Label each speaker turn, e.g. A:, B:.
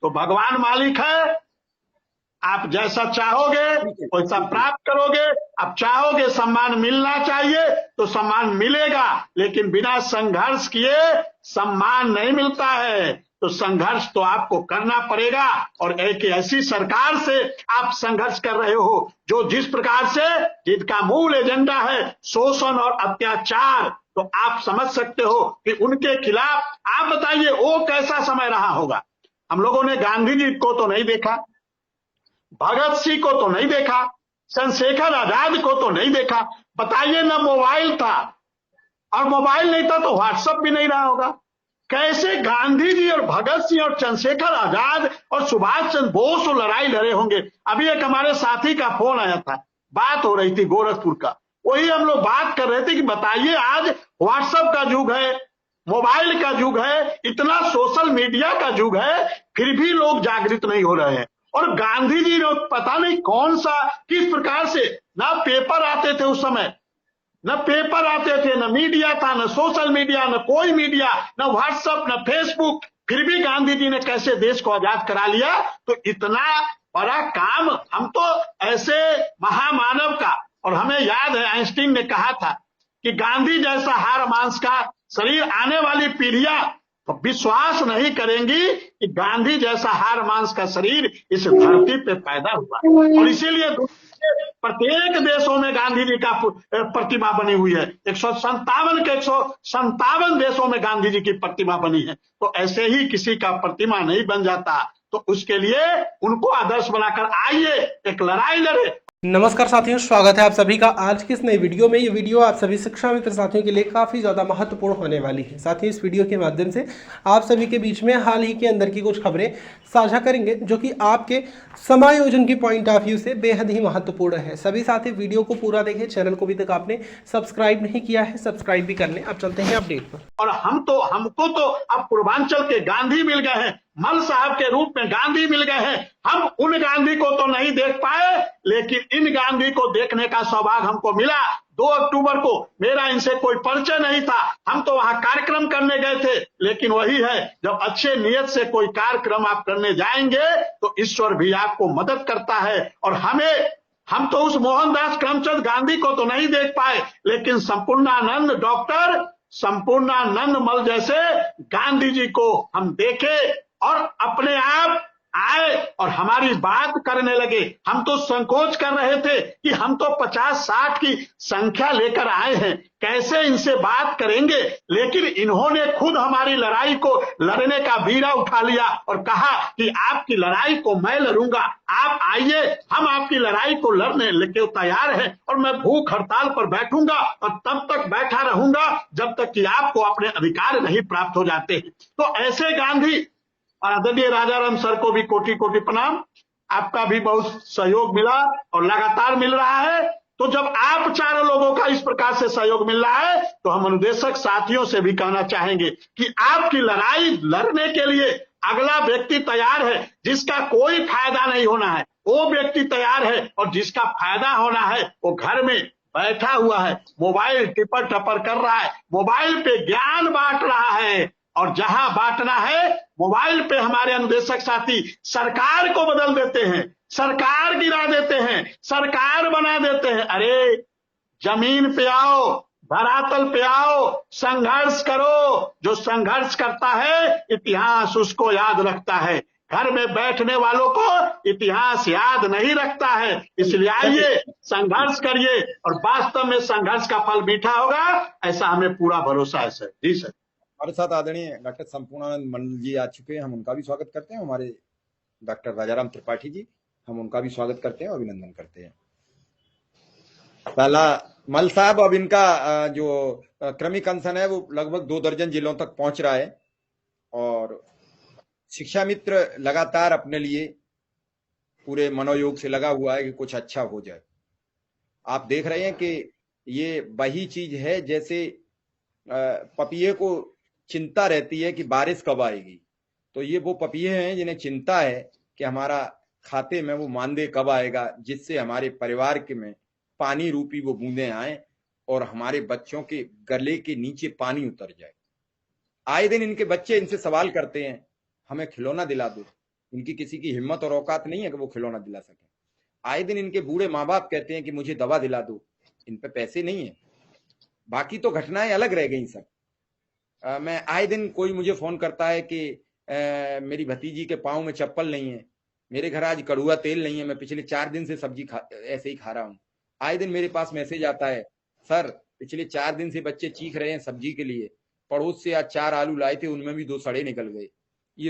A: तो भगवान मालिक है, आप जैसा चाहोगे वैसा प्राप्त करोगे। आप चाहोगे सम्मान मिलना चाहिए तो सम्मान मिलेगा, लेकिन बिना संघर्ष किए सम्मान नहीं मिलता है। तो संघर्ष तो आपको करना पड़ेगा, और एक ऐसी सरकार से आप संघर्ष कर रहे हो जो जिस प्रकार से जिनका मूल एजेंडा है शोषण और अत्याचार, तो आप समझ सकते हो कि उनके खिलाफ आप बताइए वो कैसा समय रहा होगा। हम लोगों ने गांधी जी को तो नहीं देखा, भगत सिंह को तो नहीं देखा, चंद्रशेखर आजाद को तो नहीं देखा। बताइए, ना मोबाइल था, और मोबाइल नहीं था तो व्हाट्सएप भी नहीं रहा होगा। कैसे गांधी जी और भगत सिंह और चंद्रशेखर आजाद और सुभाष चंद्र बोस वो लड़ाई लड़े होंगे। अभी एक हमारे साथी का फोन आया था, बात हो रही थी गोरखपुर का, वही हम लोग बात कर रहे थे कि बताइए आज व्हाट्सएप का युग है, मोबाइल का युग है, इतना सोशल मीडिया का युग है, फिर भी लोग जागृत नहीं हो रहे हैं। और गांधी जी ने पता नहीं कौन सा किस प्रकार से, ना पेपर आते थे उस समय, न पेपर आते थे, न मीडिया था, न सोशल मीडिया, न कोई मीडिया, न व्हाट्सएप, न फेसबुक, फिर भी गांधी जी ने कैसे देश को आजाद करा लिया। तो इतना बड़ा काम, हम तो ऐसे महामानव का, और हमें याद है आइंस्टीन ने कहा था कि गांधी जैसा हाड़ मांस का शरीर आने वाली पीढ़ियां तो विश्वास नहीं करेंगी कि गांधी जैसा हाड़ मांस का शरीर इस धरती पे पैदा हुआ। और इसीलिए प्रत्येक देशों में गांधी जी का प्रतिमा बनी हुई है। 157 देशों में गांधी जी की प्रतिमा बनी है। तो ऐसे ही किसी का प्रतिमा नहीं बन जाता, तो उसके लिए उनको आदर्श बनाकर आइए, एक लड़ाई लड़े।
B: नमस्कार साथियों, स्वागत है आप सभी का आज की इस नई वीडियो में। ये वीडियो आप सभी शिक्षा मित्र साथियों के लिए काफ़ी ज़्यादा महत्वपूर्ण होने वाली है। साथियों, इस वीडियो के माध्यम से आप सभी के बीच में हाल ही के अंदर की कुछ खबरें साझा करेंगे जो कि आपके समायोजन की पॉइंट ऑफ व्यू से बेहद ही महत्वपूर्ण है। सभी साथी वीडियो को पूरा देखें। चैनल को अभी तक आपने सब्सक्राइब नहीं किया है, सब्सक्राइब भी कर लें। अब चलते हैं अपडेट पर।
A: और हमको तो अब पूर्वांचल के गांधी मिल गए हैं, मल साहब के रूप में गांधी मिल गए हैं। हम उन गांधी को तो नहीं देख पाए, लेकिन इन गांधी को देखने का सौभाग्य हमको मिला। 2 अक्टूबर को मेरा इनसे कोई परिचय नहीं था, हम तो वहां कार्यक्रम करने गए थे। लेकिन वही है, जब अच्छे नियत से कोई कार्यक्रम आप करने जाएंगे तो ईश्वर भी आपको मदद करता है। और हम तो उस मोहनदास करमचंद गांधी को तो नहीं देख पाए, लेकिन संपूर्णानंद, डॉक्टर संपूर्णानंद मल जैसे गांधी जी को हम देखे और अपने आप आए और हमारी बात करने लगे। हम तो संकोच कर रहे थे कि हम तो 50-60 की संख्या लेकर आए हैं, कैसे इनसे बात करेंगे। लेकिन इन्होंने खुद हमारी लड़ाई को लड़ने का बीड़ा उठा लिया और कहा कि आपकी लड़ाई को मैं लड़ूंगा, आप आइए, हम आपकी लड़ाई को लड़ने लेके तैयार हैं। और मैं भूख हड़ताल पर बैठूंगा और तब तक बैठा रहूंगा जब तक कि आपको अपने अधिकार नहीं प्राप्त हो जाते। तो ऐसे गांधी, आदरणीय राजाराम सर को भी कोटि कोटि प्रणाम। आपका भी बहुत सहयोग मिला और लगातार मिल रहा है। तो जब आप चारों लोगों का इस प्रकार से सहयोग मिल रहा है, तो हम अनुदेशक साथियों से भी कहना चाहेंगे कि आपकी लड़ाई लड़ने के लिए अगला व्यक्ति तैयार है। जिसका कोई फायदा नहीं होना है वो व्यक्ति तैयार है, और जिसका फायदा होना है वो घर में बैठा हुआ है, मोबाइल टिपर टपर कर रहा है, मोबाइल पे ज्ञान बांट रहा है। और जहां बांटना है मोबाइल पे हमारे अनुदेशक साथी सरकार को बदल देते हैं, सरकार गिरा देते हैं, सरकार बना देते हैं। अरे जमीन पे आओ, धरातल पे आओ, संघर्ष करो। जो संघर्ष करता है इतिहास उसको याद रखता है, घर में बैठने वालों को इतिहास याद नहीं रखता है। इसलिए आइए, संघर्ष करिए, और वास्तव में संघर्ष का फल मीठा होगा, ऐसा हमें पूरा भरोसा है सर। जी सर।
C: हमारे साथ आदरणीय डॉक्टर संपूर्णानंद मंडल जी आ चुके हैं, हम उनका भी स्वागत करते हैं। हमारे डॉक्टर राजाराम त्रिपाठी जी, हम उनका भी स्वागत करते हैं और अभिनंदन करते हैं। पहला मल साहब, अब इनका जो क्रमिक अनशन है वो लगभग 2 दर्जन जिलों तक पहुंच रहा है, और शिक्षा मित्र लगातार अपने लिए पूरे मनोयोग से लगा हुआ है कि कुछ अच्छा हो जाए। आप देख रहे हैं कि ये वही चीज है जैसे पपीहे को चिंता रहती है कि बारिश कब आएगी, तो ये वो पपीहे हैं जिन्हें चिंता है कि हमारा खाते में वो मानदेय कब आएगा, जिससे हमारे परिवार के में पानी रूपी वो बूंदें आए और हमारे बच्चों के गले के नीचे पानी उतर जाए। आए दिन इनके बच्चे इनसे सवाल करते हैं, हमें खिलौना दिला दो, इनकी किसी की हिम्मत और औकात नहीं है कि वो खिलौना दिला सके। आए दिन इनके बूढ़े माँ बाप कहते हैं कि मुझे दवा दिला दो, इन पे पैसे नहीं है। बाकी तो घटनाएं अलग रह गई सब। मैं आए दिन कोई मुझे फोन करता है कि मेरी भतीजी के पाँव में चप्पल नहीं है, मेरे घर आज कड़ुआ तेल नहीं है, मैं पिछले 4 दिन से सब्जी ऐसे ही खा रहा हूँ। आए दिन मेरे पास मैसेज आता है, सर पिछले 4 दिन से बच्चे चीख रहे हैं सब्जी के लिए, पड़ोस से आज 4 आलू लाए थे, उनमें भी 2 सड़े निकल गए।